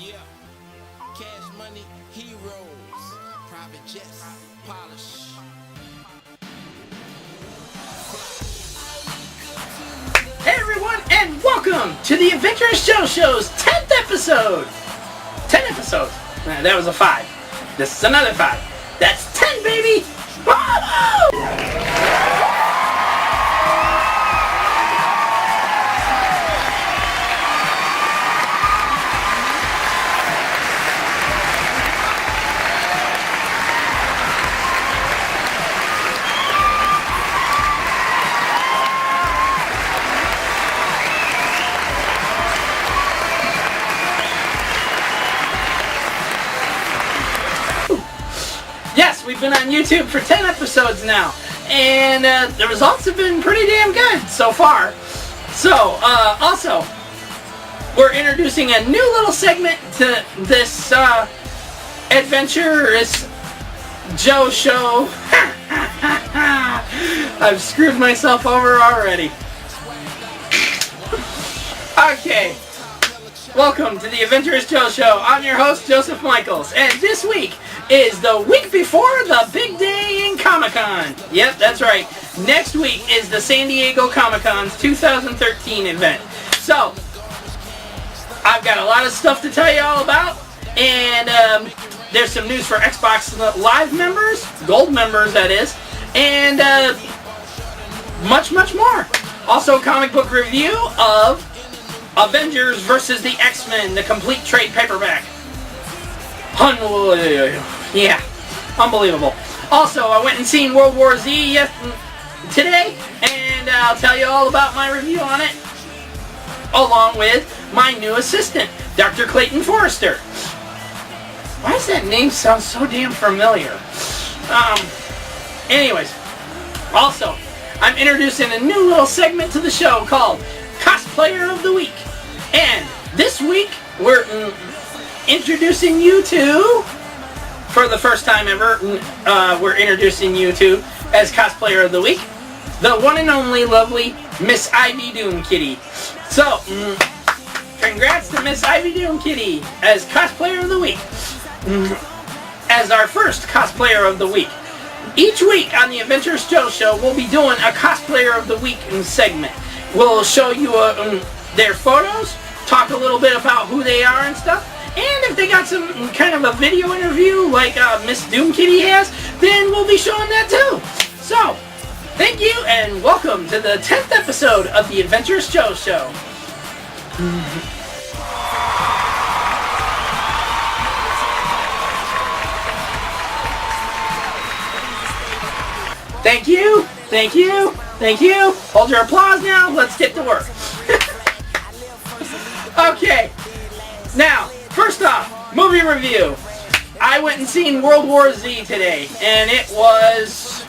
Yeah. Cash money, heroes, private jets, polish. Hey everyone, and welcome to the Adventurous Joe Show's 10th episode! 10 episodes. That was a 5. This is another 5. That's 10, baby! Woo! Yes, we've been on YouTube for 10 episodes now, and the results have been pretty damn good so far. So, also, we're introducing a new little segment to this Adventurous Joe Show. I've screwed myself over already. Okay. Welcome to the Adventurous Joe Show. I'm your host, Joseph Michaels, and this week is the week before the big day in Comic-Con. Yep, that's right. Next week is the San Diego Comic-Con's 2013 event. So, I've got a lot of stuff to tell you all about, and there's some news for Xbox Live members, Gold members that is, and much, much more. Also, comic book review of Avengers Vs.X-men, the complete trade paperback. Yeah, unbelievable. Also, I went and seen World War Z today, and I'll tell you all about my review on it, along with my new assistant, Dr. Clayton Forrester. Why does that name sound so damn familiar? Anyways, also, I'm introducing a new little segment to the show called Cosplayer of the Week. And this week, we're introducing you to, for the first time ever, we're introducing you to, as Cosplayer of the Week, the one and only lovely Miss Ivy Doomkitty. So, congrats to Miss Ivy Doomkitty as Cosplayer of the Week. As our first Cosplayer of the Week. Each week on the Adventurous Joe Show, we'll be doing a Cosplayer of the Week segment. We'll show you their photos, talk a little bit about who they are and stuff, and if they got some kind of a video interview like Miss Doomkitty has, then we'll be showing that too. So, thank you and welcome to the 10th episode of the Adventurous Joe Show. Thank you, thank you, thank you. Hold your applause now, let's get to work. Okay, now, first off, movie review. I went and seen World War Z today, and it was,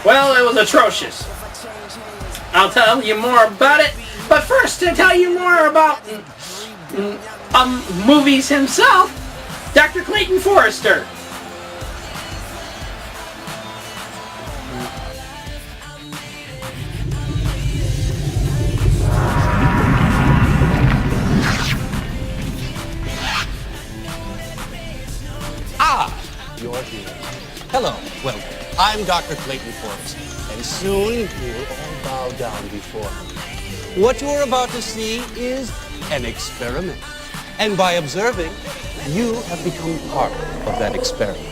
well, it was atrocious. I'll tell you more about it, but first, to tell you more about movies himself, Dr. Clayton Forrester. You're here. Hello. Well, I'm Dr. Clayton Forrester, and soon you will all bow down before me. What you're about to see is an experiment. And by observing, you have become part of that experiment.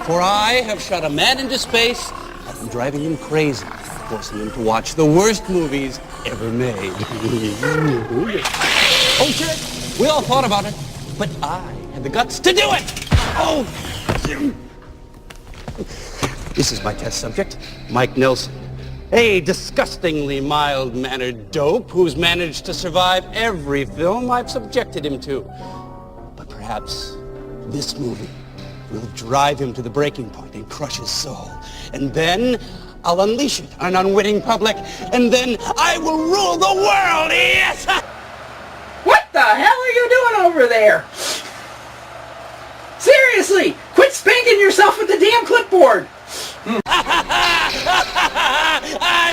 For I have shot a man into space, I've been driving him crazy, forcing him to watch the worst movies ever made. Oh, sure, we all thought about it, but I had the guts to do it! Oh! This is my test subject, Mike Nelson, a disgustingly mild-mannered dope who's managed to survive every film I've subjected him to. But perhaps this movie will drive him to the breaking point and crush his soul. And then I'll unleash it on an unwitting public, and then I will rule the world, yes! What the hell are you doing over there? Seriously, quit spanking yourself with the damn clipboard. I'm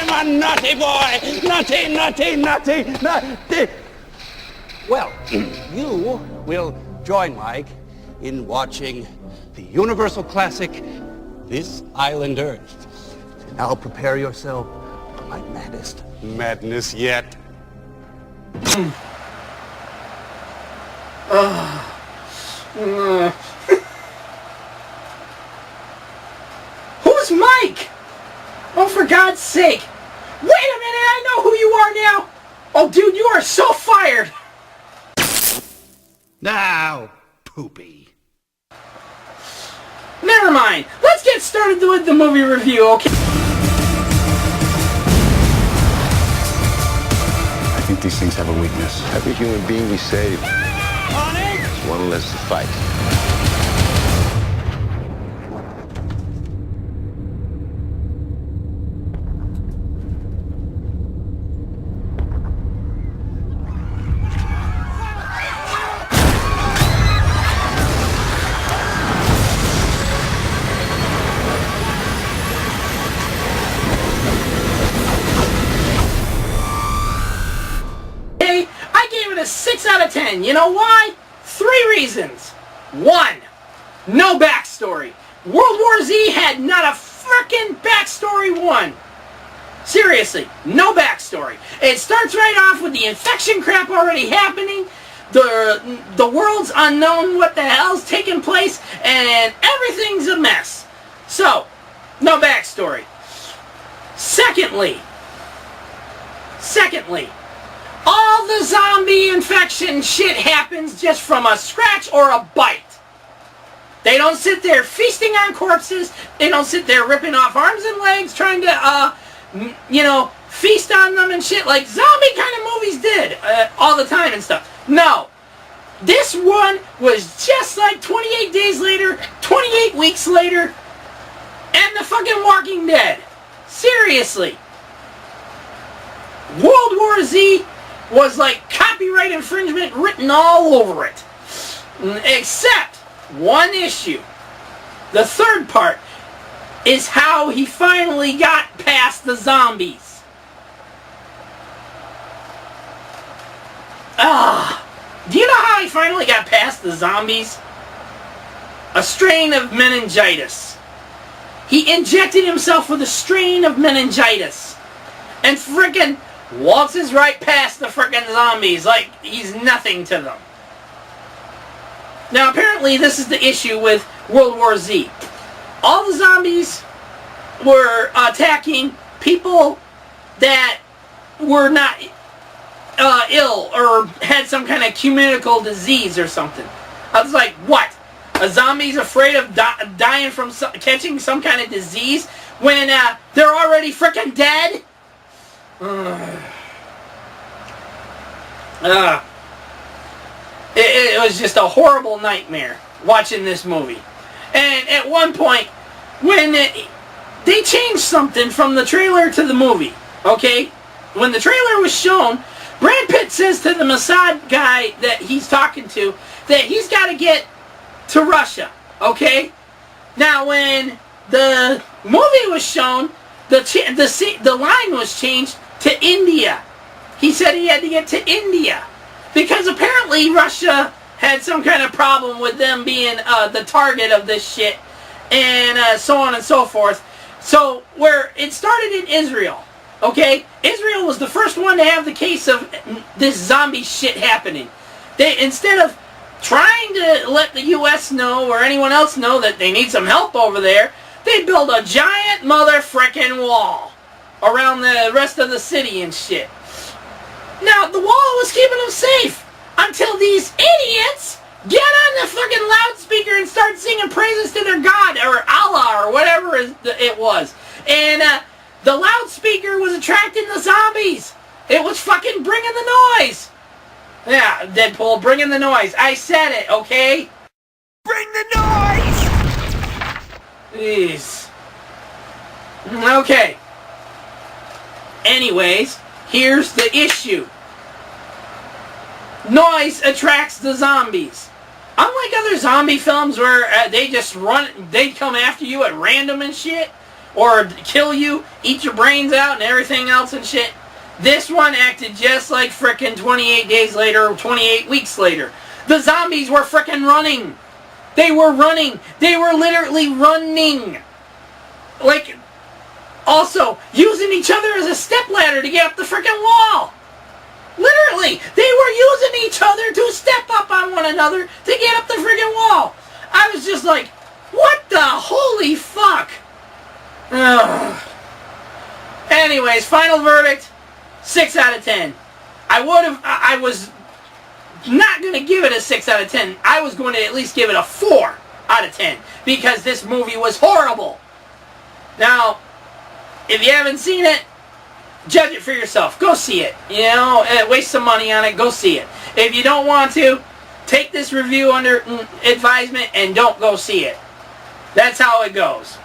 a naughty boy! Naughty, naughty, naughty, naughty! Well, you will join Mike in watching the universal classic, This Island Earth. Now prepare yourself for my maddest madness yet. Who's Mike? Oh, for God's sake. Wait a minute, I know who you are now. Oh, dude, you are so fired. Now, poopy. Never mind. Let's get started with the movie review, okay? I think these things have a weakness. Every human being we save is one less to fight. I gave it a 6 out of 10. You know why? 3 reasons. 1. No backstory. World War Z had not a frickin' backstory 1. Seriously, no backstory. It starts right off with the infection crap already happening. The world's unknown what the hell's taking place, and everything's a mess. So, no backstory. Secondly, all the zombie infection shit happens just from a scratch or a bite. They don't sit there feasting on corpses. They don't sit there ripping off arms and legs trying to, feast on them and shit like zombie kind of movies did all the time and stuff. No. This one was just like 28 days later, 28 weeks later, and the fucking Walking Dead. Seriously. World War Z was like copyright infringement written all over it. Except one issue. The third part is how he finally got past the zombies. Do you know how he finally got past the zombies? A strain of meningitis. He injected himself with a strain of meningitis. And frickin' waltzes right past the frickin' zombies like he's nothing to them. Now apparently this is the issue with World War Z. All the zombies were attacking people that were not ill or had some kind of communicable disease or something. I was like, what? A zombie's afraid of dying from catching some kind of disease when they're already frickin' dead? It was just a horrible nightmare watching this movie. And at one point, when they changed something from the trailer to the movie, okay? When the trailer was shown, Brad Pitt says to the Mossad guy that he's talking to that he's got to get to Russia, okay? Now, when the movie was shown, the line was changed to India. He said he had to get to India because apparently Russia had some kind of problem with them being the target of this shit and so on and so forth. So, where it started in Israel, okay? Israel was the first one to have the case of this zombie shit happening. They, instead of trying to let the U.S. know or anyone else know that they need some help over there, they build a giant mother frickin' wall around the rest of the city and shit. Now, the wall was keeping them safe until these idiots get on the fucking loudspeaker and start singing praises to their God or Allah or whatever it was. And the loudspeaker was attracting the zombies. It was fucking bringing the noise. Yeah, Deadpool, bringing the noise. I said it, okay? Bring the noise! Jeez. Okay. Anyways, here's the issue. Noise attracts the zombies. Unlike other zombie films where they just they come after you at random and shit, or kill you, eat your brains out and everything else and shit. This one acted just like frickin' 28 days later or 28 weeks later. The zombies were frickin' running. They were running. They were literally running. Like, also, using each other as a stepladder to get up the frickin' wall. Literally, they were using each other to step up on one another to get up the frickin' wall. I was just like, what the holy fuck? Ugh. Anyways, final verdict, 6 out of 10. I was not going to give it a 6 out of 10. I was going to at least give it a 4 out of 10. Because this movie was horrible. Now, if you haven't seen it, judge it for yourself. Go see it. You know, waste some money on it. Go see it. If you don't want to, take this review under advisement and don't go see it. That's how it goes.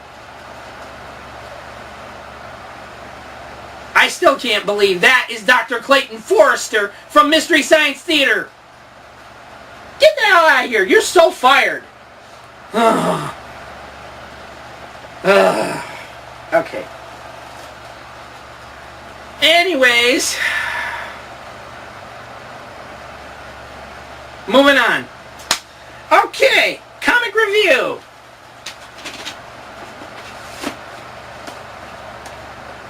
I still can't believe that is Dr. Clayton Forrester from Mystery Science Theater. Get the hell out of here. You're so fired. Okay. Anyways, moving on. Okay, comic review.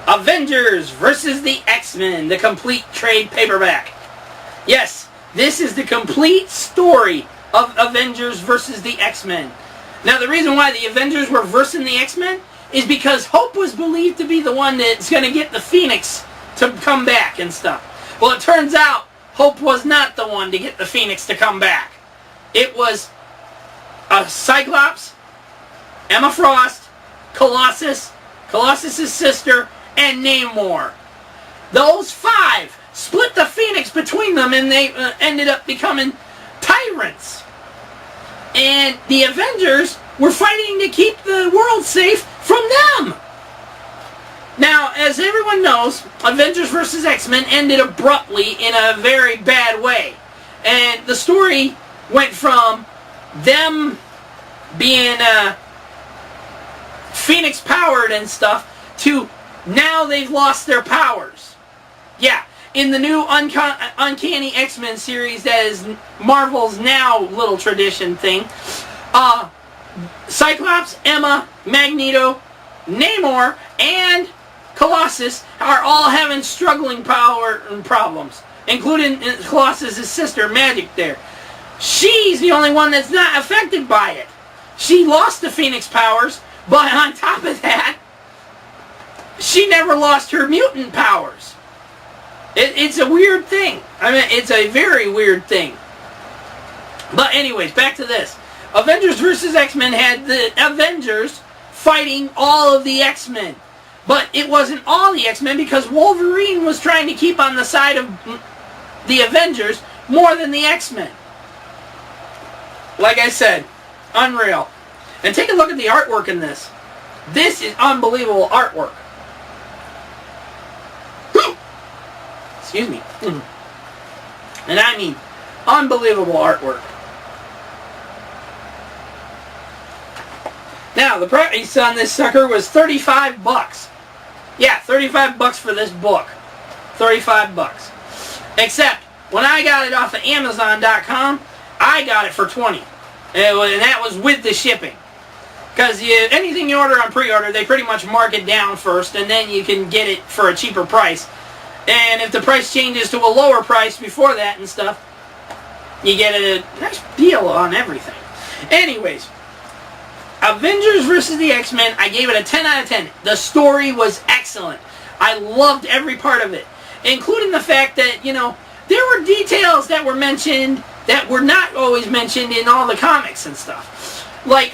Avengers Vs. the X-men, the complete trade paperback. Yes, this is the complete story of Avengers Vs. the X-men. Now, the reason why the Avengers were versing the X-men is because Hope was believed to be the one that's going to get the Phoenix to come back and stuff. Well, it turns out Hope was not the one to get the Phoenix to come back. It was Cyclops, Emma Frost, Colossus, Colossus' sister, and Namor. Those 5 split the Phoenix between them, and they ended up becoming tyrants. And the Avengers were fighting to keep the world safe from them. Now, as everyone knows, Avengers vs. X-men ended abruptly in a very bad way. And the story went from them being Phoenix powered and stuff to now they've lost their powers. Yeah, in the new Uncanny X-Men series that is Marvel's now little tradition thing, Cyclops, Emma, Magneto, Namor, and Colossus are all having struggling power and problems, including Colossus' sister, Magic there. She's the only one that's not affected by it. She lost the Phoenix powers, but on top of that, she never lost her mutant powers. It's a weird thing. I mean, it's a very weird thing. But anyways, back to this. Avengers vs. X-Men had the Avengers fighting all of the X-Men. But it wasn't all the X-Men because Wolverine was trying to keep on the side of the Avengers more than the X-Men. Like I said, unreal. And take a look at the artwork in this. This is unbelievable artwork. Excuse me. And I mean, unbelievable artwork. Now, the price on this sucker was $35. Yeah, $35 for this book. $35. Except, when I got it off of Amazon.com, I got it for $20. And that was with the shipping. Because anything you order on pre-order, they pretty much mark it down first, and then you can get it for a cheaper price. And if the price changes to a lower price before that and stuff, you get a nice deal on everything. Anyways, Avengers vs. the X-Men, I gave it a 10 out of 10. The story was excellent. I loved every part of it, including the fact that, you know, there were details that were mentioned that were not always mentioned in all the comics and stuff. Like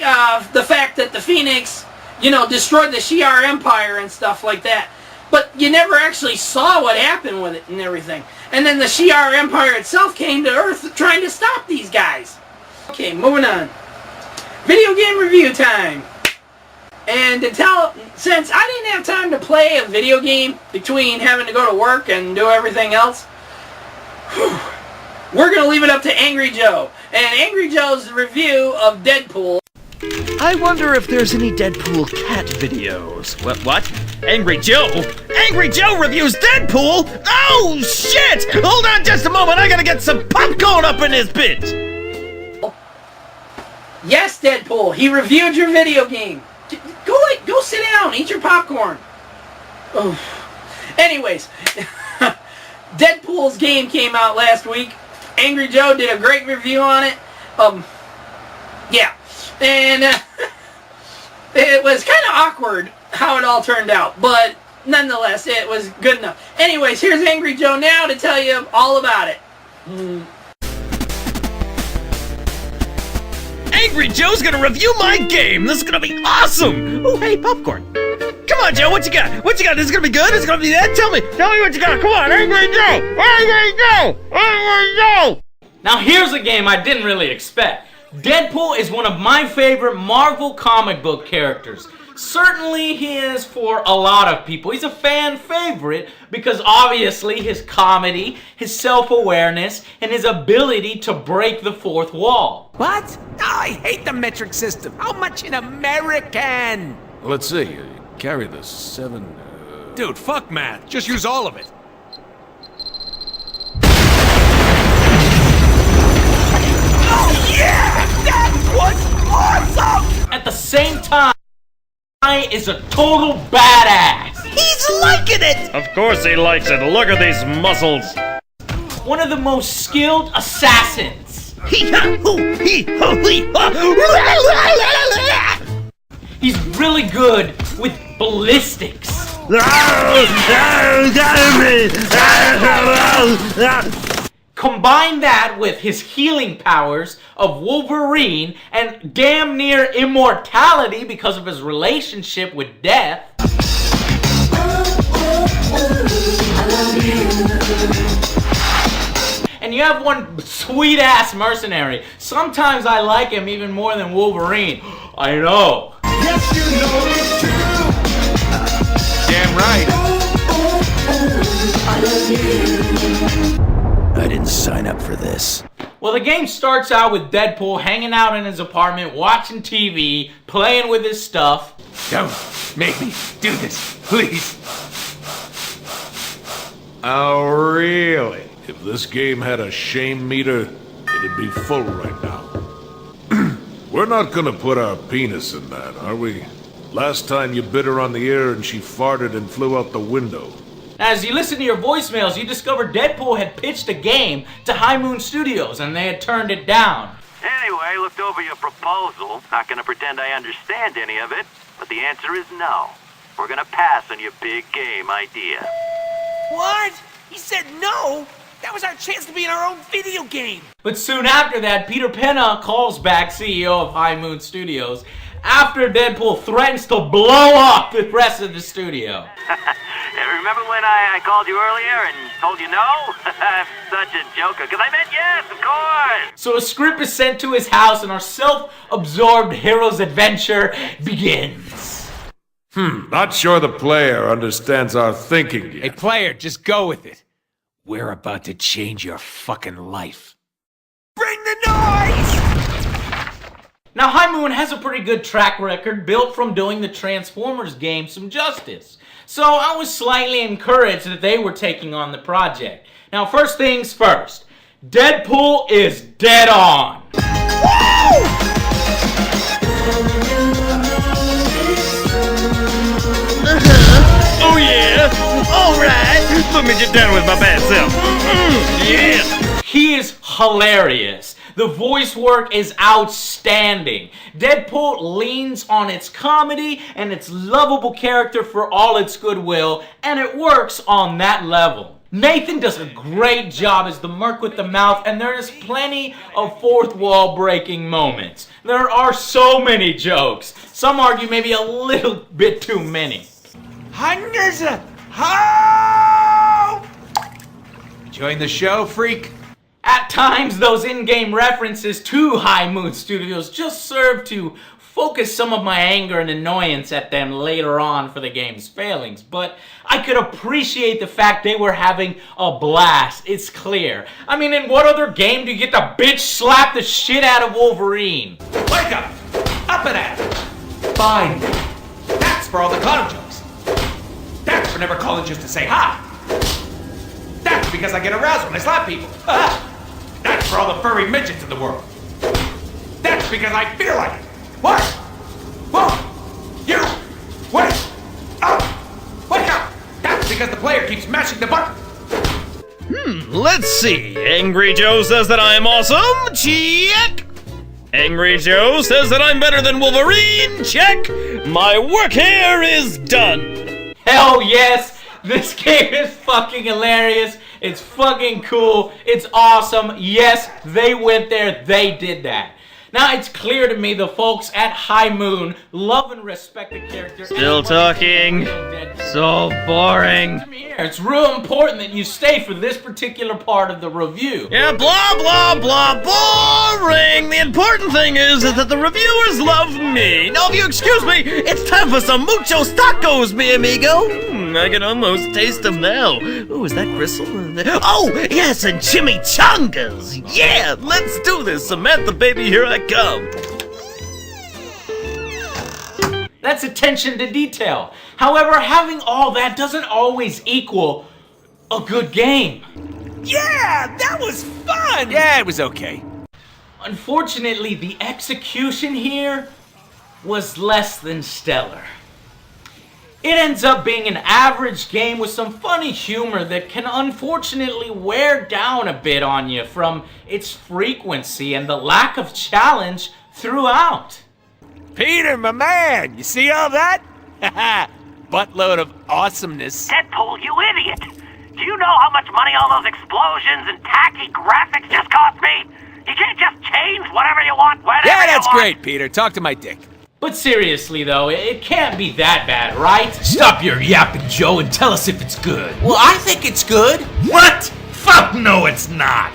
the fact that the Phoenix, you know, destroyed the Shi'ar Empire and stuff like that. But you never actually saw what happened with it and everything. And then the Shi'ar Empire itself came to Earth trying to stop these guys. Okay, moving on. Video game review time. And since I didn't have time to play a video game between having to go to work and do everything else, we're going to leave it up to Angry Joe. And Angry Joe's review of Deadpool. I wonder if there's any Deadpool cat videos. What? Angry Joe? Angry Joe reviews Deadpool? Oh, shit! Hold on just a moment, I gotta get some popcorn up in this bitch! Yes, Deadpool, he reviewed your video game. Go sit down, eat your popcorn. Oh. Anyways, Deadpool's game came out last week. Angry Joe did a great review on it. Yeah. And it was kind of awkward how it all turned out, but nonetheless, it was good enough. Anyways, here's Angry Joe now to tell you all about it. Angry Joe's gonna review my game! This is gonna be awesome! Oh, hey, popcorn. Come on, Joe, what you got? What you got? This is gonna be good? This is gonna be that? Tell me what you got. Come on, Angry Joe! Angry Joe! Angry Joe! Now here's a game I didn't really expect. Deadpool is one of my favorite Marvel comic book characters. Certainly he is for a lot of people. He's a fan favorite because obviously his comedy, his self-awareness, and his ability to break the fourth wall. What? Oh, I hate the metric system. How much in American? Let's see. Carry the 7... Dude, fuck math. Just use all of it. Oh, yeah! That was awesome! At the same time, is a total badass. He's liking it! Of course he likes it. Look at these muscles. One of the most skilled assassins. He's really good with ballistics. Combine that with his healing powers of Wolverine and damn near immortality because of his relationship with death. And you have one sweet-ass mercenary. Sometimes I like him even more than Wolverine. I know. Yes, you know it too. Damn right. I didn't sign up for this. Well, the game starts out with Deadpool hanging out in his apartment, watching TV, playing with his stuff. Don't make me do this, please. Oh, really? If this game had a shame meter, it'd be full right now. We're not gonna put our penis in that, are we? Last time you bit her on the ear and she farted and flew out the window. As you listen to your voicemails, you discover Deadpool had pitched a game to High Moon Studios and they had turned it down. Anyway, looked over your proposal. Not gonna pretend I understand any of it, but the answer is no. We're gonna pass on your big game idea. What? He said no? That was our chance to be in our own video game. But soon after that, Peter Penna calls back CEO of High Moon Studios after Deadpool threatens to blow up the rest of the studio. Remember when I called you earlier and told you no? I'm such a joker, because I meant yes, of course! So a script is sent to his house and our self-absorbed hero's adventure begins. Not sure the player understands our thinking yet. Hey, player, just go with it. We're about to change your fucking life. Bring the noise! Now, High Moon has a pretty good track record built from doing the Transformers game some justice. So I was slightly encouraged that they were taking on the project. Now, first things first, Deadpool is dead on. Oh yeah! Alright! Let me get down with my bad self. Yeah! He is hilarious. The voice work is outstanding. Deadpool leans on its comedy and its lovable character for all its goodwill, and it works on that level. Nathan does a great job as the Merc with the Mouth, and there is plenty of fourth wall breaking moments. There are so many jokes. Some argue maybe a little bit too many. Hundreds of... Ho! Enjoying the show, freak? At times, those in-game references to High Moon Studios just serve to focus some of my anger and annoyance at them later on for the game's failings, but I could appreciate the fact they were having a blast. It's clear. I mean, in what other game do you get to bitch slap the shit out of Wolverine? Wake up! Up and at it! Fine. That's for all the clown jokes. for never calling just to say hi. That's because I get aroused when I slap people. That's for all the furry midgets in the world. That's because I feel like it. What? Whoa! You! Wait! Oh! Wake up! That's because the player keeps mashing the button. Let's see. Angry Joe says that I'm awesome. Check. Angry Joe says that I'm better than Wolverine. Check. My work here is done. Hell yes! This game is fucking hilarious. It's fucking cool. It's awesome. Yes, they went there. They did that. Now, it's clear to me the folks at High Moon love and respect the character. Still talking. So boring. It's real important that you stay for this particular part of the review. Yeah, blah, blah, blah, boring. The important thing is that the reviewers love me. Now, if you excuse me, it's time for some muchos tacos, mi amigo. I can almost taste them now. Ooh, is that gristle? Oh, yes, and chimichangas. Yeah, let's do this. Samantha, baby, here I come. That's attention to detail. However, having all that doesn't always equal a good game. Yeah, that was fun! Yeah, it was okay. Unfortunately, the execution here was less than stellar. It ends up being an average game with some funny humor that can unfortunately wear down a bit on you from its frequency and the lack of challenge throughout. Peter, my man, you see all that? Buttload of awesomeness. Deadpool, you idiot! Do you know how much money all those explosions and tacky graphics just cost me? You can't just change whatever you want, whenever Yeah, that's you want. great, Peter. Talk to my dick. But seriously though, it can't be that bad, right? Stop your yapping, Joe, and tell us if it's good. Well, I think it's good. What? Fuck no, it's not.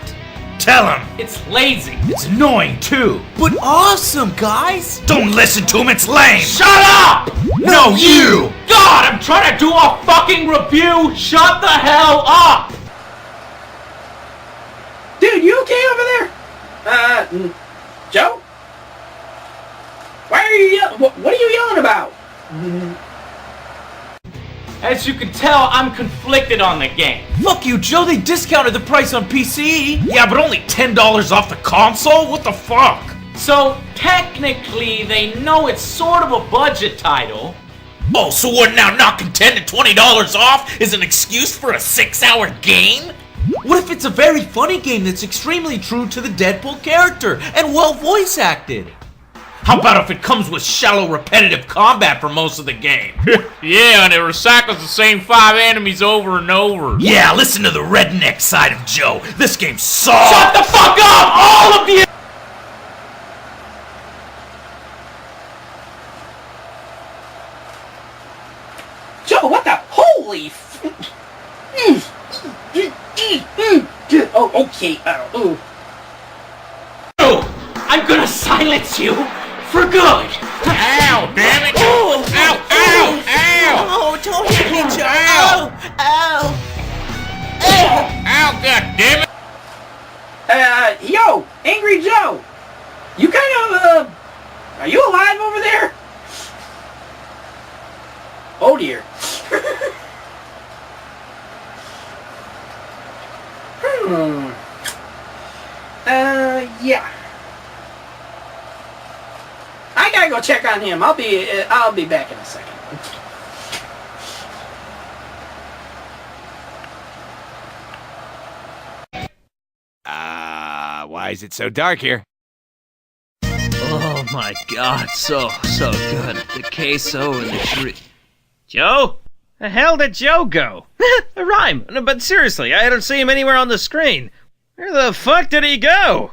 Tell him. It's lazy. It's annoying, too. But awesome, guys. Don't listen to him, it's lame. Shut up! No, you! God, I'm trying to do a fucking review! Shut the hell up! Dude, you okay over there? Joe? Why are you yelling? What are you yelling about? As you can tell, I'm conflicted on the game. Fuck you, Joe, they discounted the price on PC. Yeah, but only $10 off the console? What the fuck? So, technically, they know it's sort of a budget title. Oh, so what now, knocking $10 to $20 off is an excuse for a 6-hour game? What if it's a very funny game that's extremely true to the Deadpool character and well voice acted? How about if it comes with shallow, repetitive combat for most of the game? Yeah, and it recycles the same 5 enemies over and over. Yeah, listen to the redneck side of Joe. This game sucks. Shut the fuck up, all of you! Joe, what the holy Oh, okay. I'm gonna silence you for good. Ow, damn it! Oh, Ow, ow, ow! Oh, don't hit me, Joe. Ow! Ow! Ow, god damn it! Yo, Angry Joe. You kind of, are you alive over there? Oh dear. Yeah. I gotta go check on him. I'll be back in a second. Why is it so dark here? Oh my god, so good. The queso and the Joe? The hell did Joe go? A rhyme. But seriously, I don't see him anywhere on the screen. Where the fuck did he go?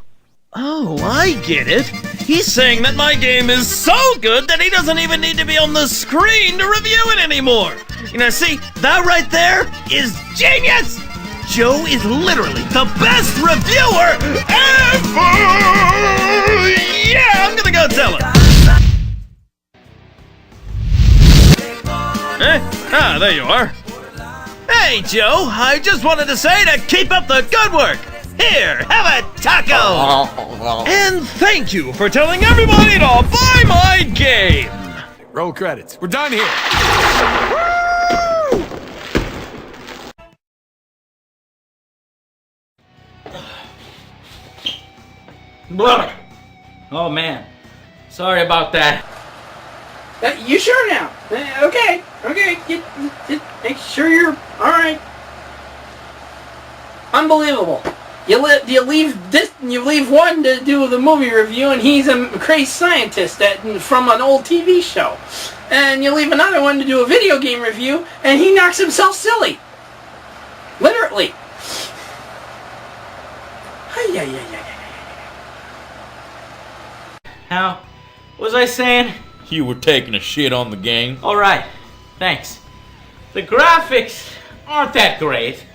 Oh, I get it. He's saying that my game is so good that he doesn't even need to be on the screen to review it anymore. You know, see, that right there is genius! Joe is literally the best reviewer ever! Yeah, I'm gonna go tell him. Ah, there you are. Hey, Joe, I just wanted to say to keep up the good work. Here, have a taco! And thank you for telling everybody to buy my game! Roll credits. We're done here. Blah. Oh man, sorry about that. You sure now? Okay. Make sure you're all right. Unbelievable. You leave one to do the movie review, and he's a crazy scientist from an old TV show, and you leave another one to do a video game review, and he knocks himself silly. Literally. Now, what was I saying? You were taking a shit on the game. Alright, thanks. The graphics aren't that great.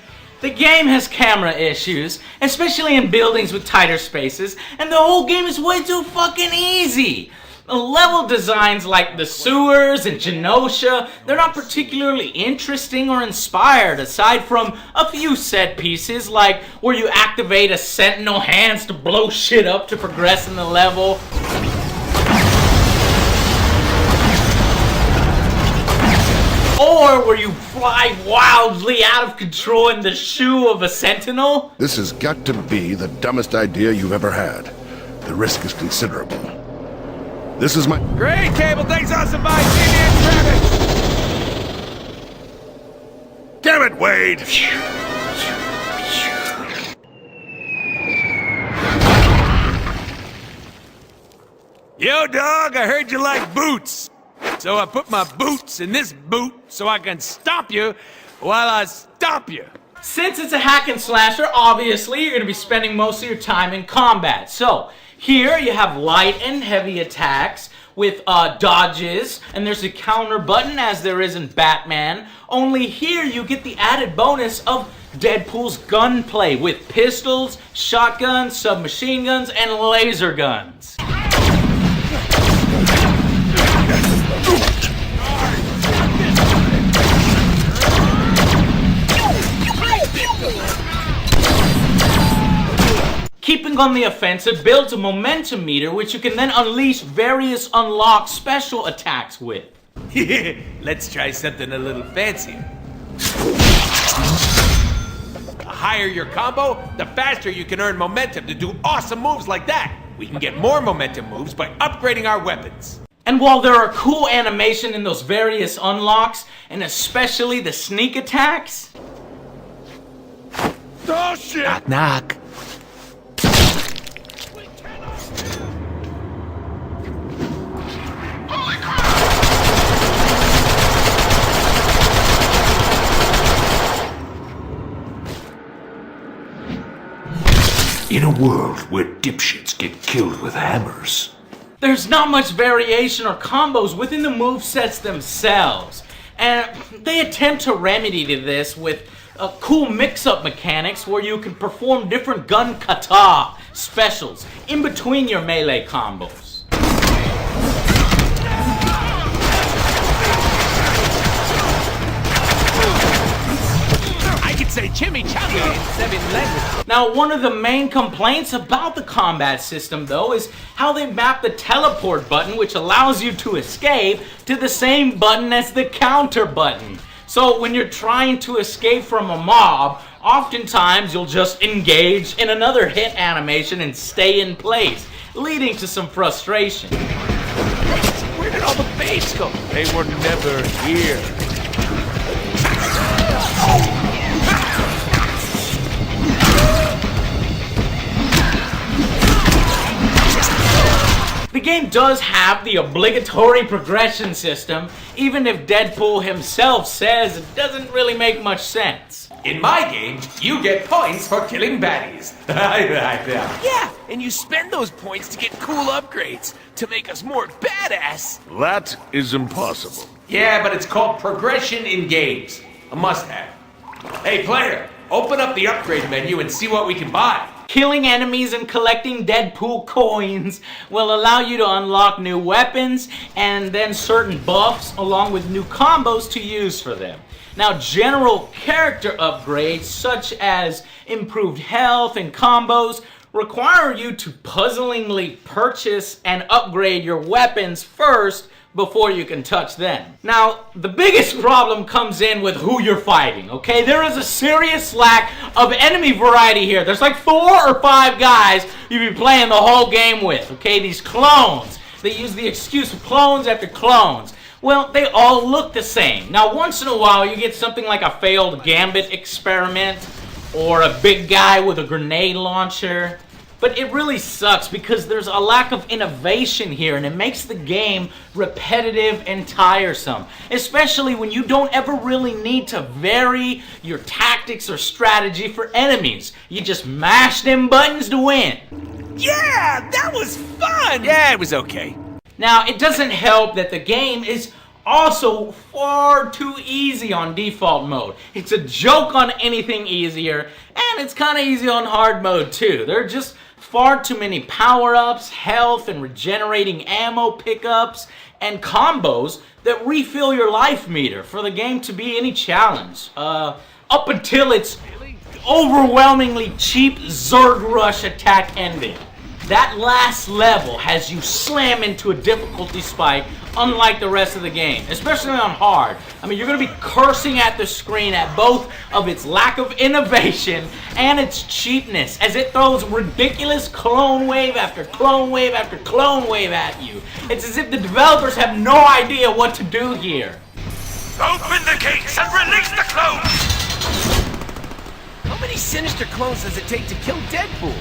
The game has camera issues, especially in buildings with tighter spaces, and the whole game is way too fucking easy. The level designs like the sewers and Genosha, they're not particularly interesting or inspired, aside from a few set pieces like where you activate a sentinel hands to blow shit up to progress in the level. Or where you fly wildly out of control in the shoe of a sentinel. This has got to be the dumbest idea you've ever had. The risk is considerable. This is my... Great, Cable! Thanks awesome, bye! See you, Travis! Damn it, Wade! Yo, dog, I heard you like boots. So I put my boots in this boot so I can stomp you while I stomp you. Since it's a hack and slasher, obviously you're going to be spending most of your time in combat. So, here you have light and heavy attacks with dodges, and there's a counter button as there is in Batman. Only here you get the added bonus of Deadpool's gunplay with pistols, shotguns, submachine guns, and laser guns. Keeping on the offensive builds a momentum meter which you can then unleash various unlocked special attacks with. Let's try something a little fancier. The higher your combo, the faster you can earn momentum to do awesome moves like that. We can get more momentum moves by upgrading our weapons. And while there are cool animation in those various unlocks, and especially the sneak attacks... Oh shit! Knock, knock. In a world where dipshits get killed with hammers, there's not much variation or combos within the movesets themselves. And they attempt to remedy to this with cool mix-up mechanics where you can perform different gun kata specials in between your melee combos. I could say chimichanga in 7 languages. Now, one of the main complaints about the combat system, though, is how they map the teleport button, which allows you to escape, to the same button as the counter button. So when you're trying to escape from a mob, oftentimes you'll just engage in another hit animation and stay in place, leading to some frustration. Where did all the babes go? They were never here. The game does have the obligatory progression system, even if Deadpool himself says it doesn't really make much sense. In my game, you get points for killing baddies. Yeah, and you spend those points to get cool upgrades to make us more badass. that is impossible. Yeah, but it's called progression in games. A must-have. Hey, player, open up the upgrade menu and see what we can buy. Killing enemies and collecting Deadpool coins will allow you to unlock new weapons and then certain buffs along with new combos to use for them. Now, general character upgrades such as improved health and combos require you to puzzlingly purchase and upgrade your weapons first before you can touch them. Now, the biggest problem comes in with who you're fighting, okay? There is a serious lack of enemy variety here. There's like 4 or 5 guys you'd be playing the whole game with, okay? These clones. They use the excuse of clones after clones. Well, they all look the same. Now, once in a while, you get something like a failed Gambit experiment or a big guy with a grenade launcher. But it really sucks because there's a lack of innovation here, and it makes the game repetitive and tiresome. Especially when you don't ever really need to vary your tactics or strategy for enemies. You just mash them buttons to win. Yeah, that was fun! Yeah, it was okay. Now, it doesn't help that the game is also far too easy on default mode. It's a joke on anything easier, and it's kind of easy on hard mode too. There are just far too many power-ups, health, and regenerating ammo pickups, and combos that refill your life meter for the game to be any challenge. Up until its overwhelmingly cheap Zerg Rush attack ending. That last level has you slam into a difficulty spike unlike the rest of the game, especially on hard. I mean, you're going to be cursing at the screen at both of its lack of innovation and its cheapness as it throws ridiculous clone wave after clone wave after clone wave at you. It's as if the developers have no idea what to do here. Open the gates and release the clones! How many sinister clones does it take to kill Deadpool?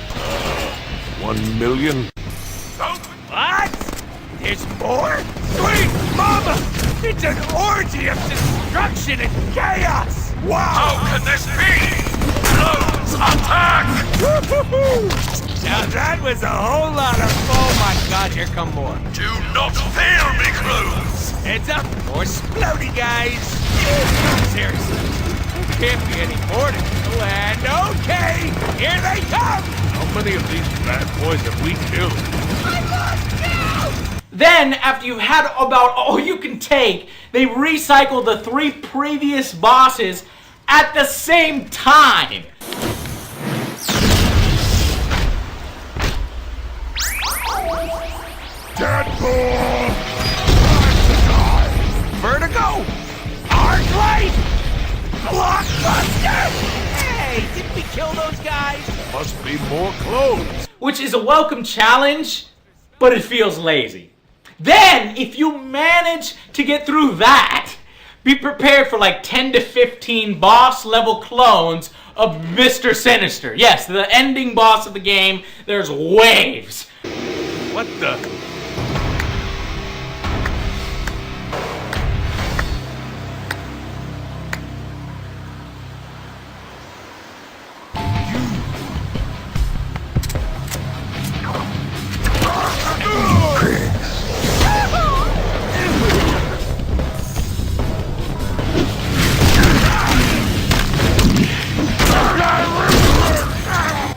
1 million? What? There's more? Sweet mama! It's an orgy of destruction and chaos! Wow! How can this be? Clones attack! Now that was a whole lot of... Oh my god, here come more. Do not fail me, clones! Heads up, more splody guys! Seriously, there can't be any more to go, and okay, here they come! How many of these bad boys have we killed? I lost you! Then, after you've had about all you can take, they recycle the 3 previous bosses at the same time. Deadpool! Vertigo! Arclight! Blockbuster! Hey, didn't we kill those guys? Must be more clones. Which is a welcome challenge, but it feels lazy. Then, if you manage to get through that, be prepared for like 10 to 15 boss level clones of Mr. Sinister. Yes, the ending boss of the game, there's waves. What the?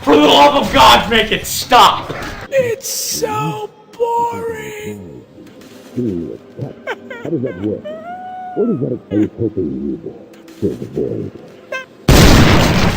For the love of God, make it stop! It's so boring! How does that work? What is that I was hoping you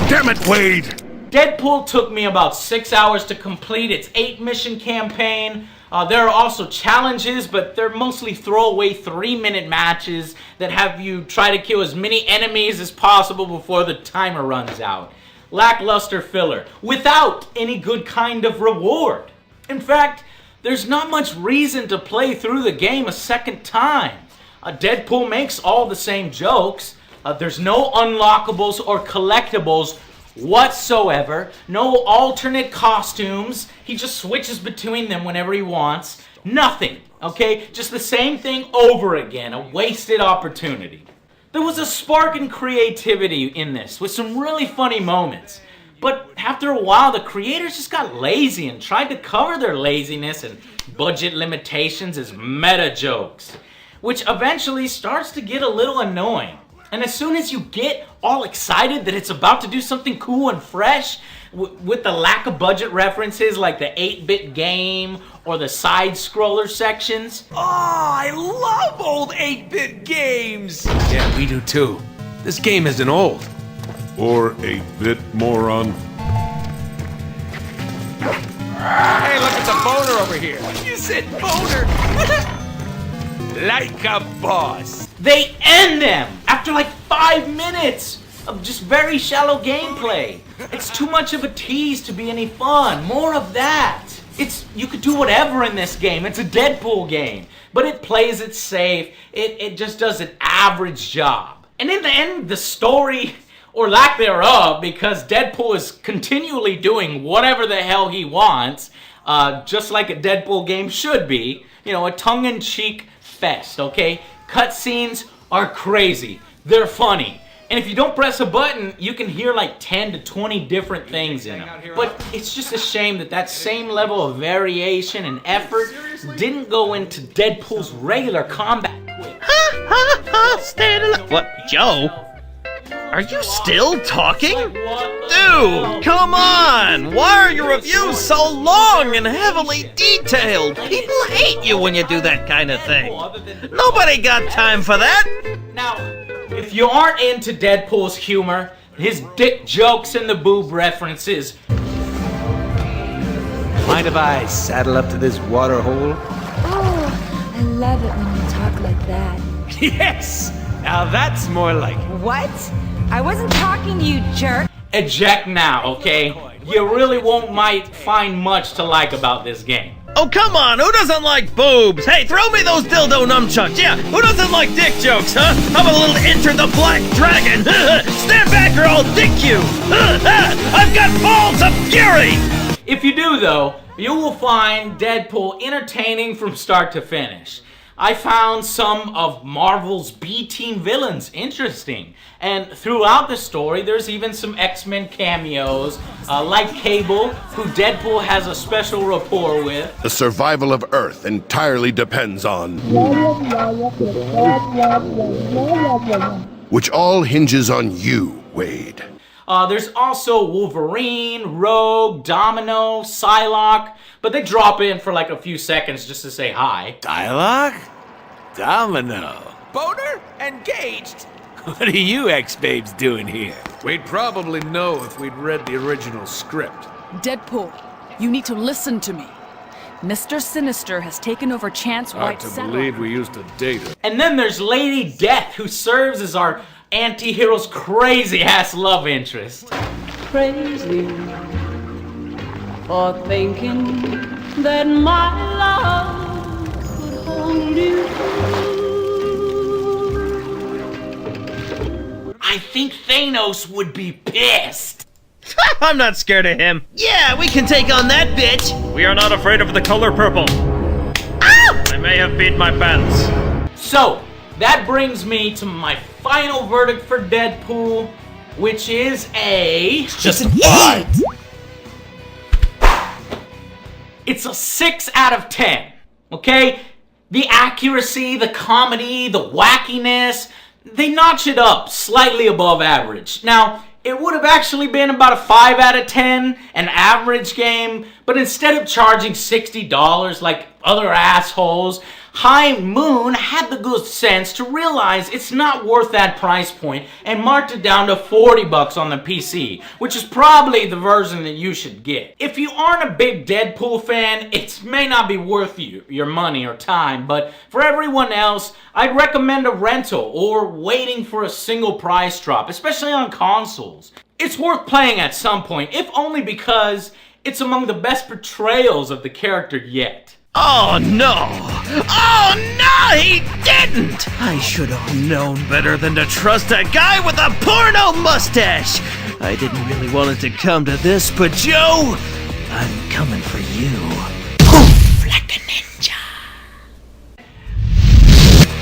Damn it, Wade! Deadpool took me about 6 hours to complete its 8-mission campaign. There are also challenges, but they're mostly throwaway 3-minute matches that have you try to kill as many enemies as possible before the timer runs out. Lackluster filler, without any good kind of reward. In fact, there's not much reason to play through the game a second time. Deadpool makes all the same jokes. There's no unlockables or collectibles whatsoever. No alternate costumes. He just switches between them whenever he wants. Nothing, okay? Just the same thing over again. A wasted opportunity. There was a spark in creativity in this, with some really funny moments. But after a while, the creators just got lazy and tried to cover their laziness and budget limitations as meta jokes, which eventually starts to get a little annoying. And as soon as you get all excited that it's about to do something cool and fresh, with the lack of budget references like the 8-bit game or the side-scroller sections. Oh, I love old 8-bit games! Yeah, we do too. This game isn't old. Or 8-bit moron. Hey, look, it's a boner over here. You said boner! Like a boss. They end them after like 5 minutes of just very shallow gameplay. It's too much of a tease to be any fun. More of that. You could do whatever in this game. It's a Deadpool game. But it plays it safe. It just does an average job. And in the end, the story, or lack thereof, because Deadpool is continually doing whatever the hell he wants, just like a Deadpool game should be, you know, a tongue-in-cheek fest, okay? Cutscenes are crazy. They're funny. And if you don't press a button, you can hear like 10 to 20 different things in them. But it's just a shame that same level of variation and effort didn't go into Deadpool's regular combat. Stand alive. What, Joe? Are you still talking? Dude, come on! Why are your reviews so long and heavily detailed? People hate you when you do that kind of thing. Nobody got time for that. Now, if you aren't into Deadpool's humor, his dick jokes and the boob references... Mind if I saddle up to this water hole? Oh, I love it when you talk like that. Yes! Now that's more like it. What? I wasn't talking to you, jerk. Eject now, okay? You really might find much to like about this game. Oh, come on, who doesn't like boobs? Hey, throw me those dildo nunchucks. Yeah, who doesn't like dick jokes, huh? How about a little Enter the Black Dragon? Stand back or I'll dick you. I've got balls of fury. If you do, though, you will find Deadpool entertaining from start to finish. I found some of Marvel's B-team villains interesting. And throughout the story, there's even some X-Men cameos, like Cable, who Deadpool has a special rapport with. The survival of Earth entirely depends on... which all hinges on you, Wade. There's also Wolverine, Rogue, Domino, Psylocke, but they drop in for like a few seconds just to say hi. Psylocke? Domino? Boner? Engaged? What are you ex-babes doing here? We'd probably know if we'd read the original script. Deadpool, you need to listen to me. Mr. Sinister has taken over Chance White's Hard to believe we used to date her. And then there's Lady Death, who serves as our anti-hero's crazy-ass love interest. Crazy for thinking that my love could hold you. I think Thanos would be pissed. I'm not scared of him. Yeah, we can take on that bitch. We are not afraid of the color purple. Ow! I may have beat my pants. So, that brings me to my final verdict for Deadpool, which is a... Just an 8! It's a 6 out of 10, okay? The accuracy, the comedy, the wackiness, they notch it up slightly above average. Now, it would have actually been about a 5 out of 10, an average game, but instead of charging $60 like other assholes, High Moon had the good sense to realize it's not worth that price point and marked it down to $40 on the PC, which is probably the version that you should get. If you aren't a big Deadpool fan, it may not be worth your money or time, but for everyone else, I'd recommend a rental or waiting for a single price drop, especially on consoles. It's worth playing at some point, if only because it's among the best portrayals of the character yet. Oh no! Oh no, he didn't! I should have known better than to trust a guy with a porno mustache! I didn't really want it to come to this, but Joe, I'm coming for you. Poof, like a ninja!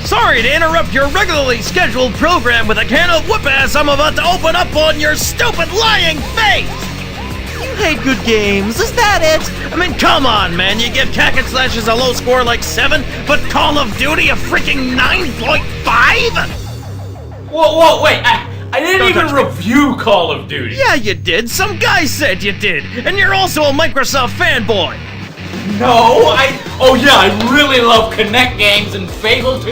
Sorry to interrupt your regularly scheduled program with a can of whoop-ass I'm about to open up on your stupid lying face! You hate good games, is that it? I mean, come on, man, you give Cack and Slashes a low score like 7, but Call of Duty a freaking 9.5? Whoa, wait, I didn't even review Call of Duty. Yeah, you did. Some guy said you did. And you're also a Microsoft fanboy. No, oh yeah, I really love Kinect games and Fable 2,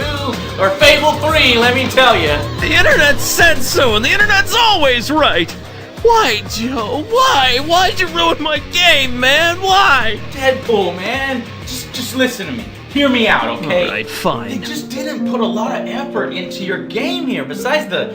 or Fable 3, let me tell you. The internet said so, and the internet's always right. Why, Joe? Why? Why'd you ruin my game, man? Why? Deadpool, man. Just listen to me. Hear me out, okay? Alright, fine. They just didn't put a lot of effort into your game here, besides the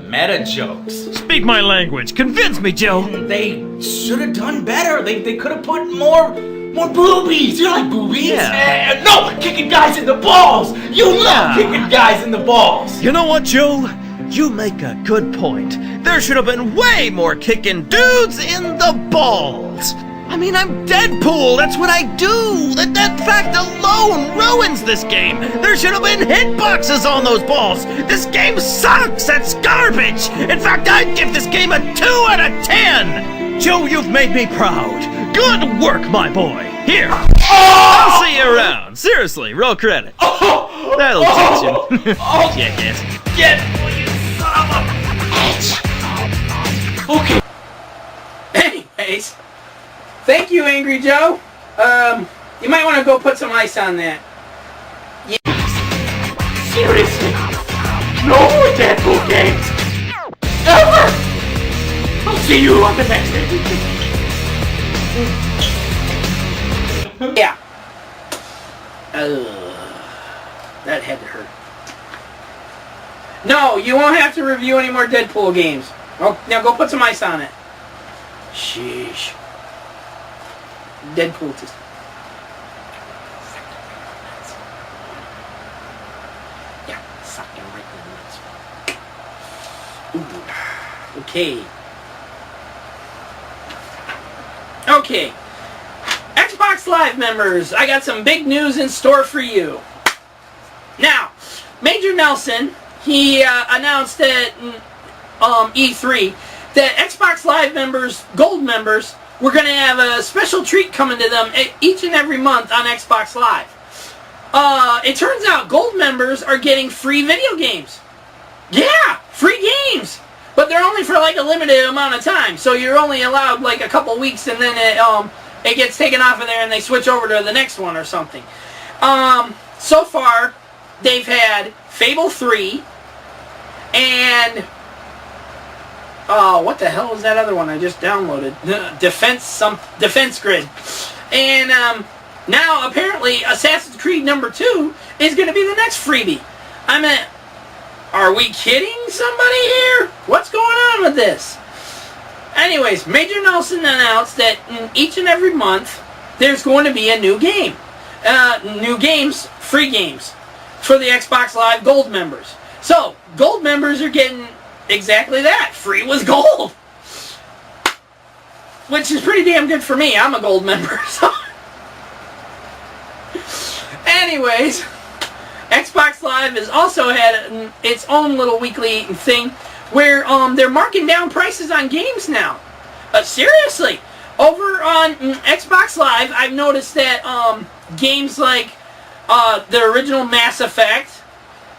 meta jokes. Speak my language. Convince me, Joe. They should have done better. They could have put more boobies. You like boobies? Yeah. No, kicking guys in the balls. You love kicking guys in the balls. You know what, Joe? You make a good point. There should have been way more kicking dudes in the balls. I mean, I'm Deadpool. That's what I do. That fact alone ruins this game. There should have been hitboxes on those balls. This game sucks. That's garbage. In fact, I'd give this game a 2 out of 10. Joe, you've made me proud. Good work, my boy. Here. I'll see you around. Seriously, roll credit. That'll teach you. Jackass. Get you son of a bitch. Okay. Anyways, thank you, Angry Joe. You might want to go put some ice on that. Seriously, no more Deadpool games. Ever. I'll see you on the next Yeah. That had to hurt. No, you won't have to review any more Deadpool games. Oh, now go put some ice on it. Sheesh. Deadpool just... Yeah, sucked him right in the nuts. Ooh. Okay. Okay. Xbox Live members, I got some big news in store for you. Now, Major Nelson, he announced at E3 that Xbox Live members, Gold members, we're going to have a special treat coming to them each and every month on Xbox Live. It turns out Gold members are getting free video games. Yeah, free games. But they're only for like a limited amount of time. So you're only allowed like a couple weeks and then it gets taken off of there and they switch over to the next one or something. So far, they've had Fable 3 and... what the hell was that other one I just downloaded? Defense Grid. And now apparently Assassin's Creed number 2 is going to be the next freebie. I mean, are we kidding somebody here? What's going on with this? Anyways, Major Nelson announced that each and every month there's going to be a new game. New games, free games, for the Xbox Live Gold members. So, Gold members are getting exactly that. Free with gold. Which is pretty damn good for me. I'm a gold member. So. Anyways, Xbox Live has also had its own little weekly thing where they're marking down prices on games now. Seriously. Over on Xbox Live, I've noticed that games like the original Mass Effect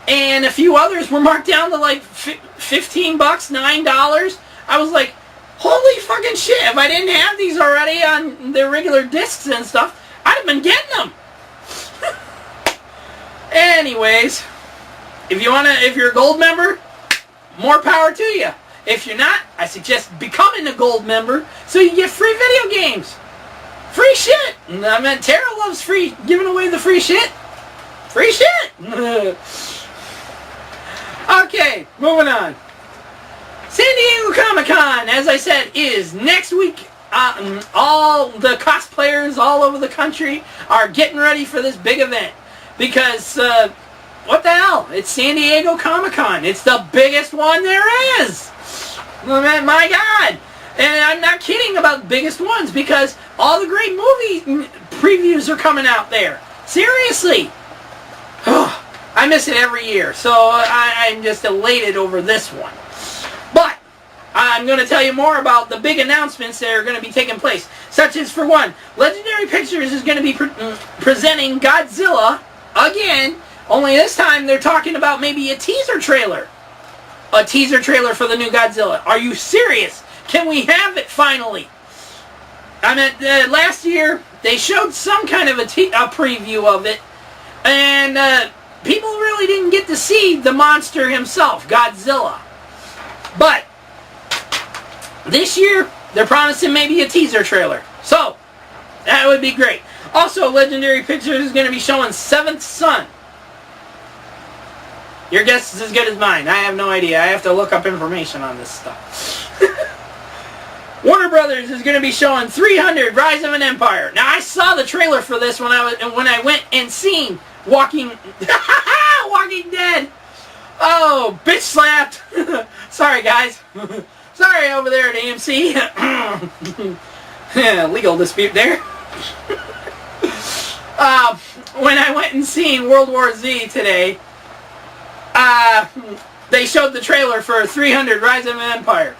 and a few others were marked down to like $15, $9. I was like, holy fucking shit, if I didn't have these already on their regular discs and stuff, I'd have been getting them. Anyways, if you're a gold member, more power to you. If you're not, I suggest becoming a gold member so you get free video games. Free shit. I mean, Tara loves giving away the free shit. Free shit. Okay, moving on. San Diego Comic-Con, as I said, is next week. All the cosplayers all over the country are getting ready for this big event. Because, what the hell? It's San Diego Comic-Con. It's the biggest one there is. My God. And I'm not kidding about the biggest ones because all the great movie previews are coming out there. Seriously. I miss it every year, so I'm just elated over this one. But I'm going to tell you more about the big announcements that are going to be taking place. Such as, for one, Legendary Pictures is going to be presenting Godzilla again, only this time they're talking about maybe a teaser trailer. A teaser trailer for the new Godzilla. Are you serious? Can we have it finally? I mean, last year they showed some kind of a preview of it, and people really didn't get to see the monster himself, Godzilla. But this year they're promising maybe a teaser trailer. So that would could be great. Also, Legendary Pictures is going to be showing Seventh Son. Your guess is as good as mine. I have no idea. I have to look up information on this stuff. Warner Brothers is going to be showing 300: Rise of an Empire. Now, I saw the trailer for this when I went and seen Walking Dead. Oh, bitch slapped. Sorry, guys. Sorry over there at AMC. Legal dispute there. When I went and seen World War Z today, they showed the trailer for 300: Rise of an Empire.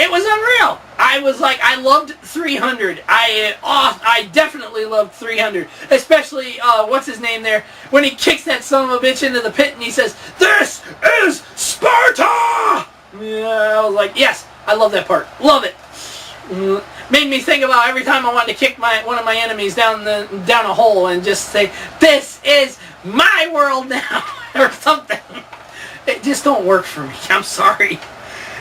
It was unreal. I was like, I loved 300. I definitely loved 300. Especially, what's his name there? When he kicks that son of a bitch into the pit and he says, "This is Sparta!" Yeah, I was like, yes, I love that part. Love it. Made me think about every time I wanted to kick one of my enemies down a hole and just say, "This is my world now," or something. It just don't work for me. I'm sorry.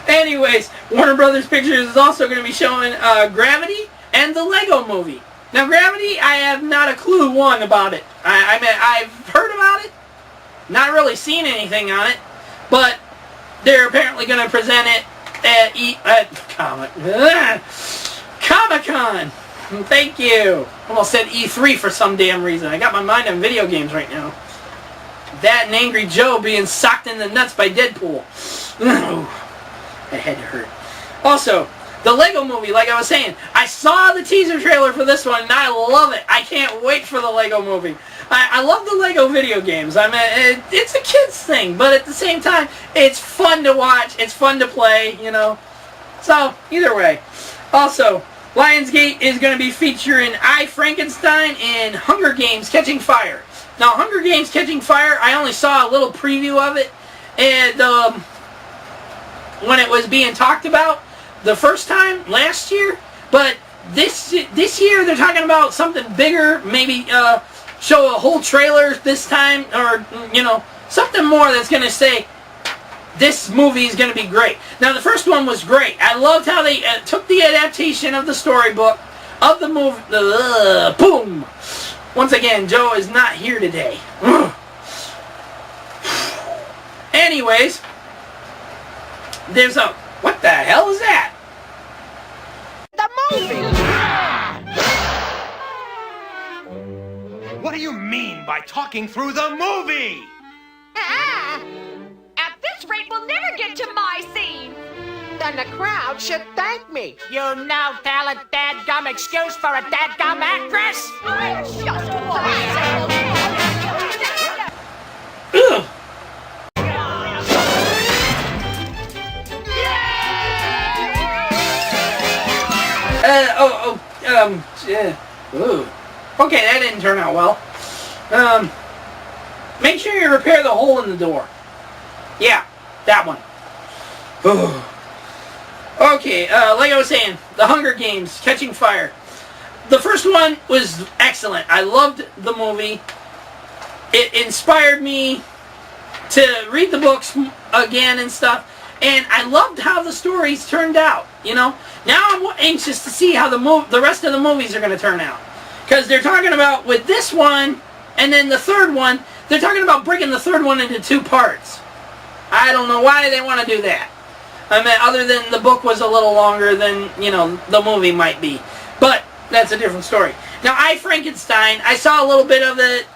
Anyways, Warner Brothers Pictures is also going to be showing Gravity and the Lego Movie. Now, Gravity, I have not a clue about it. I mean, I've heard about it, not really seen anything on it, but they're apparently going to present it at Comic-Con. Thank you. Almost said E3 for some damn reason. I got my mind on video games right now. That and Angry Joe being socked in the nuts by Deadpool. That had to hurt. Also, the Lego Movie, like I was saying, I saw the teaser trailer for this one, and I love it. I can't wait for the Lego Movie. I love the Lego video games. I mean, it's a kid's thing, but at the same time, it's fun to watch. It's fun to play, you know. So, either way. Also, Lionsgate is going to be featuring I, Frankenstein and Hunger Games Catching Fire. Now, Hunger Games Catching Fire, I only saw a little preview of it, and when it was being talked about the first time last year, but this year they're talking about something bigger, maybe show a whole trailer this time, or you know, something more that's going to say this movie is going to be great. Now, the first one was great. I loved how they took the adaptation of the storybook of the movie. Boom. Once again, Joe is not here today. Anyways, there's a... What the hell is that? The movie! What do you mean by talking through the movie? At this rate, we'll never get to my scene. Then the crowd should thank me. You no valid dadgum excuse for a dadgum actress? I just want Ugh. Ooh. Okay, that didn't turn out well. Make sure you repair the hole in the door. Yeah, that one. Okay, like I was saying, the Hunger Games, Catching Fire. The first one was excellent. I loved the movie. It inspired me to read the books again and stuff. And I loved how the stories turned out, you know. Now I'm anxious to see how the rest of the movies are going to turn out. Because they're talking about, with this one, and then the third one, they're talking about breaking the third one into 2 parts. I don't know why they want to do that. I mean, other than the book was a little longer than, you know, the movie might be. But that's a different story. Now, I, Frankenstein, I saw a little bit of it,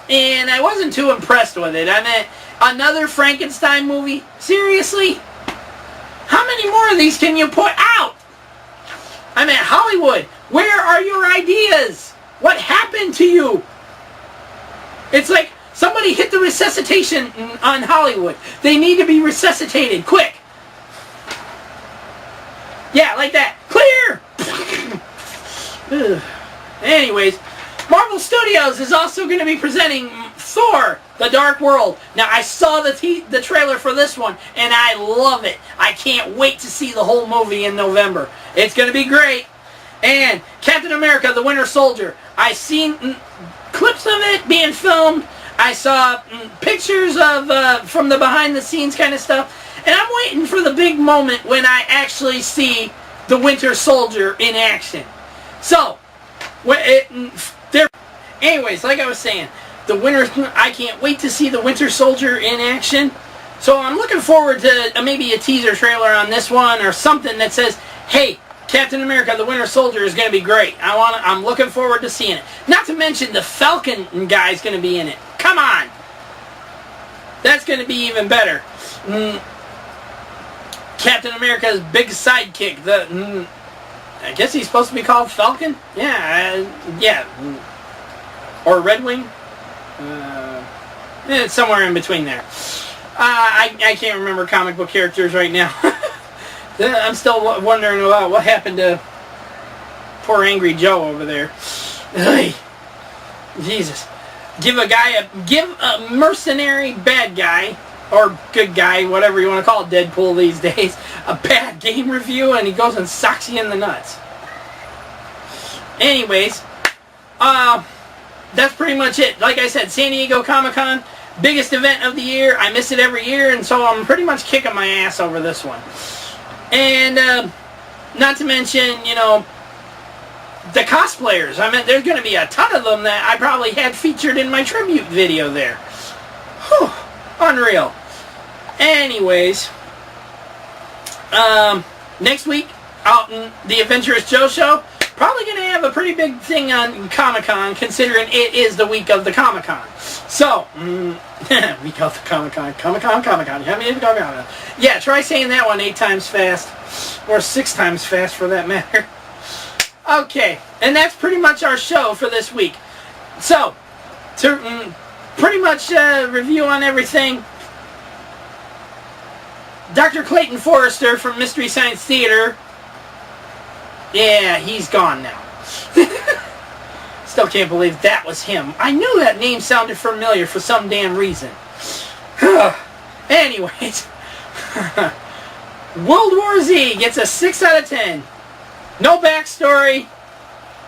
and I wasn't too impressed with it. I mean, another Frankenstein movie? Seriously? How many more of these can you put out? I mean, Hollywood, where are your ideas? What happened to you? It's like somebody hit the resuscitation on Hollywood. They need to be resuscitated, quick. Yeah, like that. Clear! Anyways, Marvel Studios is also going to be presenting Thor, The Dark World. Now, I saw the trailer for this one, and I love it. I can't wait to see the whole movie in November. It's going to be great. And Captain America, The Winter Soldier. I seen clips of it being filmed. I saw pictures of from the behind-the-scenes kind of stuff. And I'm waiting for the big moment when I actually see the Winter Soldier in action. So, Anyways, like I was saying, I can't wait to see the Winter Soldier in action. So I'm looking forward to maybe a teaser trailer on this one or something that says, hey, Captain America, the Winter Soldier is going to be great. I'm looking forward to seeing it. Not to mention the Falcon guy's going to be in it. Come on! That's going to be even better. Captain America's big sidekick. I guess he's supposed to be called Falcon? Yeah. Or Red Wing? It's somewhere in between there. I can't remember comic book characters right now. I'm still wondering about what happened to poor Angry Joe over there. Hey, Jesus. Give a mercenary bad guy, or good guy, whatever you want to call it, Deadpool these days, a bad game review and he goes and socks you in the nuts. Anyways, that's pretty much it. Like I said, San Diego Comic-Con, biggest event of the year. I miss it every year, and so I'm pretty much kicking my ass over this one. And not to mention, the cosplayers. I mean, there's going to be a ton of them that I probably had featured in my tribute video there. Whew, unreal. Anyways, next week, out in the Adventurous Joe Show, probably going to have a pretty big thing on Comic-Con, considering it is the week of the Comic-Con. So, week of the Comic-Con. Comic-Con. Yeah, try saying that one 8 times fast. Or 6 times fast, for that matter. Okay, and that's pretty much our show for this week. So, to pretty much review on everything, Dr. Clayton Forrester from Mystery Science Theater, yeah, he's gone now. Still can't believe that was him. I knew that name sounded familiar for some damn reason. Anyways, World War Z gets a 6 out of 10. No backstory.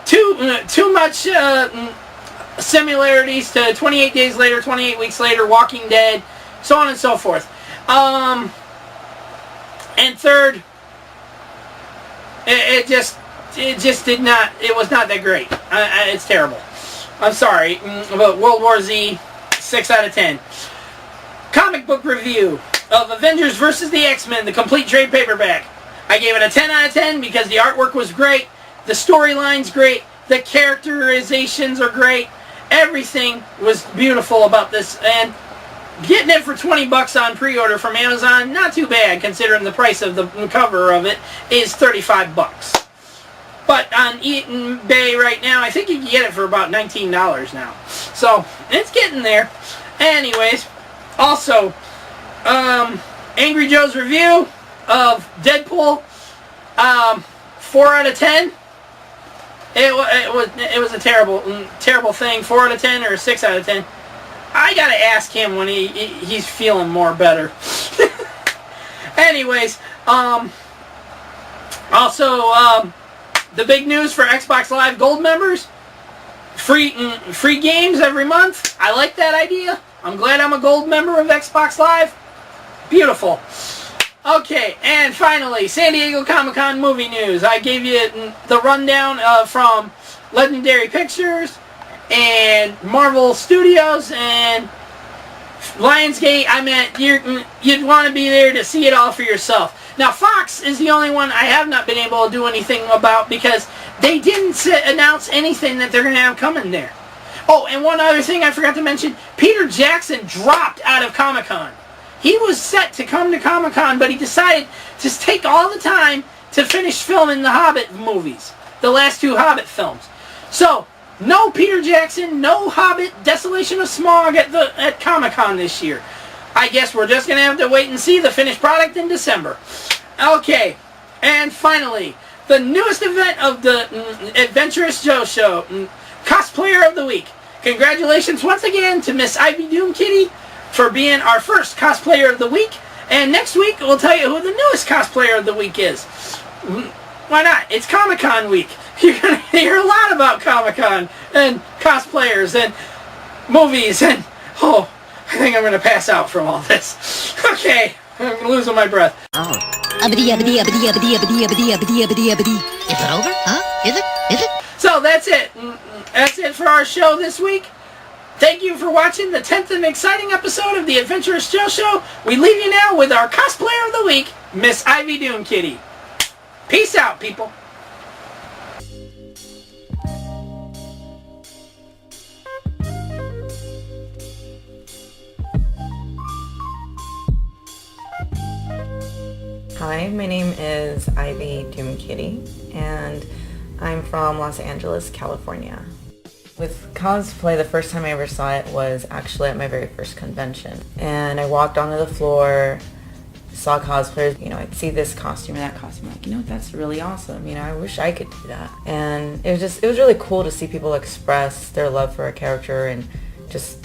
Too much similarities to 28 Days Later, 28 Weeks Later, Walking Dead, so on and so forth. And third, it just did not. It was not that great. It's terrible. I'm sorry, but World War Z, 6 out of 10. Comic book review of Avengers Vs.X-men, the complete trade paperback. I gave it a 10 out of 10 because the artwork was great, the storyline's great, the characterizations are great, everything was beautiful about this, and getting it for $20 on pre-order from Amazon, not too bad considering the price of the cover of it is $35. But on eBay right now, I think you can get it for about $19 now. So, it's getting there. Anyways, also, Angry Joe's review of Deadpool, 4 out of 10. It was a terrible thing. 4 out of 10 or 6 out of 10. I gotta ask him when he's feeling more better. Anyways, also the big news for Xbox Live Gold members: free games every month. I like that idea. I'm glad I'm a Gold member of Xbox Live. Beautiful. Okay, and finally, San Diego Comic-Con movie news. I gave you the rundown from Legendary Pictures and Marvel Studios and Lionsgate. I meant you'd want to be there to see it all for yourself. Now, Fox is the only one I have not been able to do anything about because they didn't announce anything that they're going to have coming there. Oh, and one other thing I forgot to mention, Peter Jackson dropped out of Comic-Con. He was set to come to Comic-Con, but he decided to take all the time to finish filming the Hobbit movies, the last 2 Hobbit films. So, no Peter Jackson, no Hobbit, Desolation of Smaug at Comic-Con this year. I guess we're just going to have to wait and see the finished product in December. Okay, and finally, the newest event of the Adventurous Joe Show, Cosplayer of the Week. Congratulations once again to Miss Ivy Doomkitty for being our first Cosplayer of the Week. And next week, we'll tell you who the newest Cosplayer of the Week is. Why not? It's Comic-Con week. You're going to hear a lot about Comic-Con and cosplayers and movies and... Oh, I think I'm going to pass out from all this. Okay, I'm losing my breath. Is it over? Huh? Is it? So that's it. That's it for our show this week. Thank you for watching the 10th and exciting episode of the Adventurous Joe Show. We leave you now with our cosplayer of the week, Miss Ivy Doomkitty. Peace out, people. Hi, my name is Ivy Doomkitty, and I'm from Los Angeles, California. With cosplay, the first time I ever saw it was actually at my very first convention. And I walked onto the floor, saw cosplayers, I'd see this costume and that costume, like, that's really awesome, I wish I could do that. And it was really cool to see people express their love for a character and just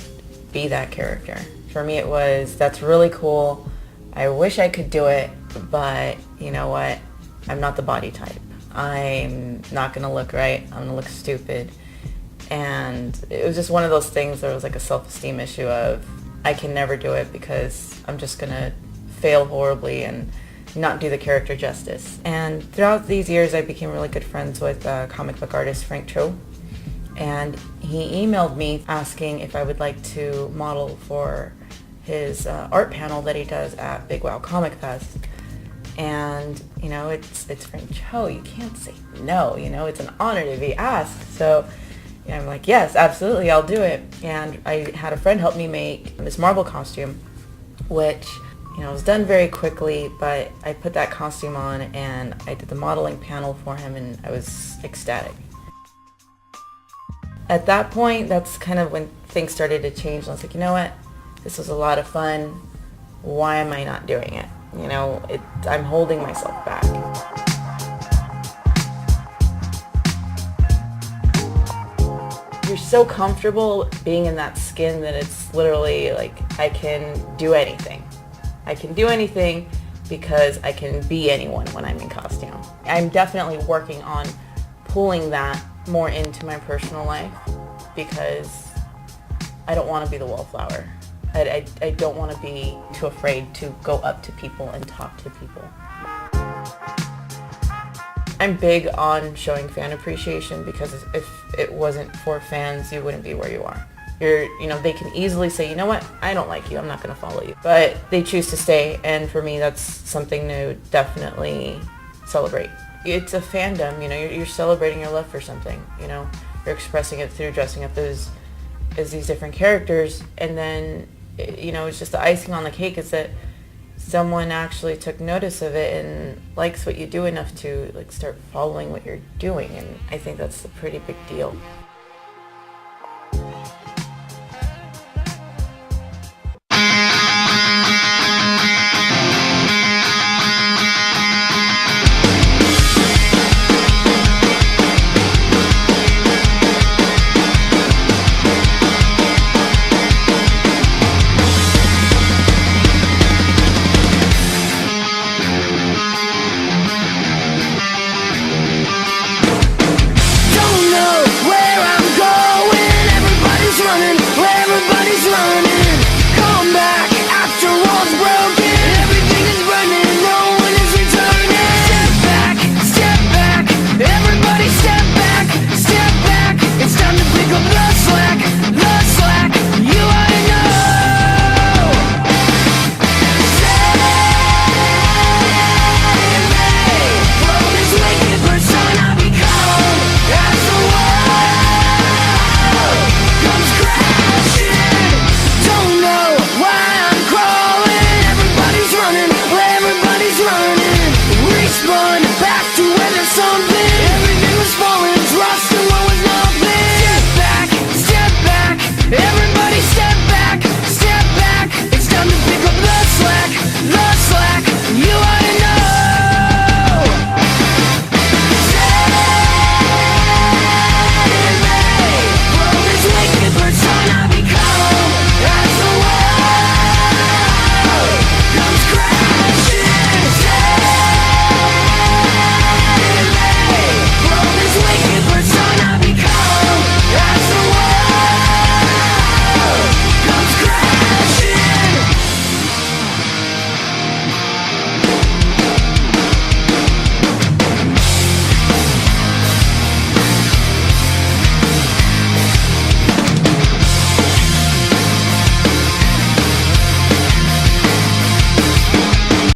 be that character. For me it was, that's really cool, I wish I could do it, but you know what, I'm not the body type. I'm not gonna look right, I'm gonna look stupid. And it was just one of those things that was like a self-esteem issue of I can never do it because I'm just gonna fail horribly and not do the character justice. And throughout these years I became really good friends with comic book artist Frank Cho, and he emailed me asking if I would like to model for his art panel that he does at Big Wow Comic Fest. And it's Frank Cho, you can't say no, it's an honor to be asked. So I'm like, yes, absolutely, I'll do it. And I had a friend help me make this Marvel costume, which, was done very quickly, but I put that costume on and I did the modeling panel for him and I was ecstatic. At that point, that's kind of when things started to change. I was like, you know what, this was a lot of fun, why am I not doing it? I'm holding myself back. You're so comfortable being in that skin that it's literally like I can do anything. I can do anything because I can be anyone when I'm in costume. I'm definitely working on pulling that more into my personal life because I don't want to be the wallflower. I don't want to be too afraid to go up to people and talk to people. I'm big on showing fan appreciation because if it wasn't for fans, you wouldn't be where you are. They can easily say, you know what, I don't like you, I'm not going to follow you. But they choose to stay, and for me, that's something to definitely celebrate. It's a fandom, you're celebrating your love for something, you're expressing it through dressing up as these different characters, and then, it's just the icing on the cake is that someone actually took notice of it and likes what you do enough to start following what you're doing, and I think that's a pretty big deal.